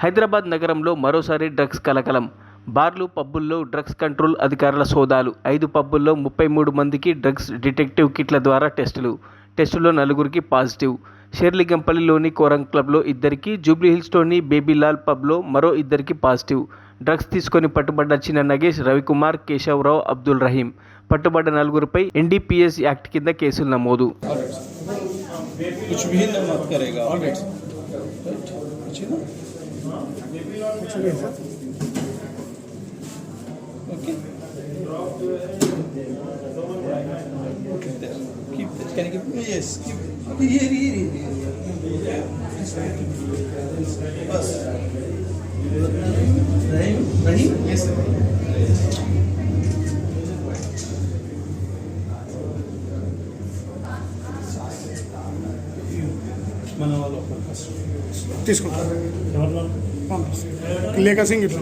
హైదరాబాద్ నగరంలో మరోసారి డ్రగ్స్ కలకలం. బార్లు, పబ్బుల్లో డ్రగ్స్ కంట్రోల్ అధికారుల సోదాలు. 5 పబ్బుల్లో 33 మందికి డ్రగ్స్ డిటెక్టివ్ కిట్ల ద్వారా టెస్టులో 4గురికి పాజిటివ్. షేర్లింగంపల్లిలోని కోరంగ్ క్లబ్లో 2కి, జూబ్లీహిల్స్లోని బేబీలాల్ పబ్లో మరో 2కి పాజిటివ్. డ్రగ్స్ తీసుకొని పట్టుబడ్డ చిన్న నగేష్, రవికుమార్, కేశవరావు, అబ్దుల్ రహీం. పట్టుబడ్డ 4గురిపై ఎన్డీపీఎస్ యాక్ట్ కింద కేసులు నమోదు. Can you give me? Yes. Here. Bus. Rahim? Yes, sir. మన వాళ్ళు తీసుకుంటారు లేక సింగ్ ఇట్లా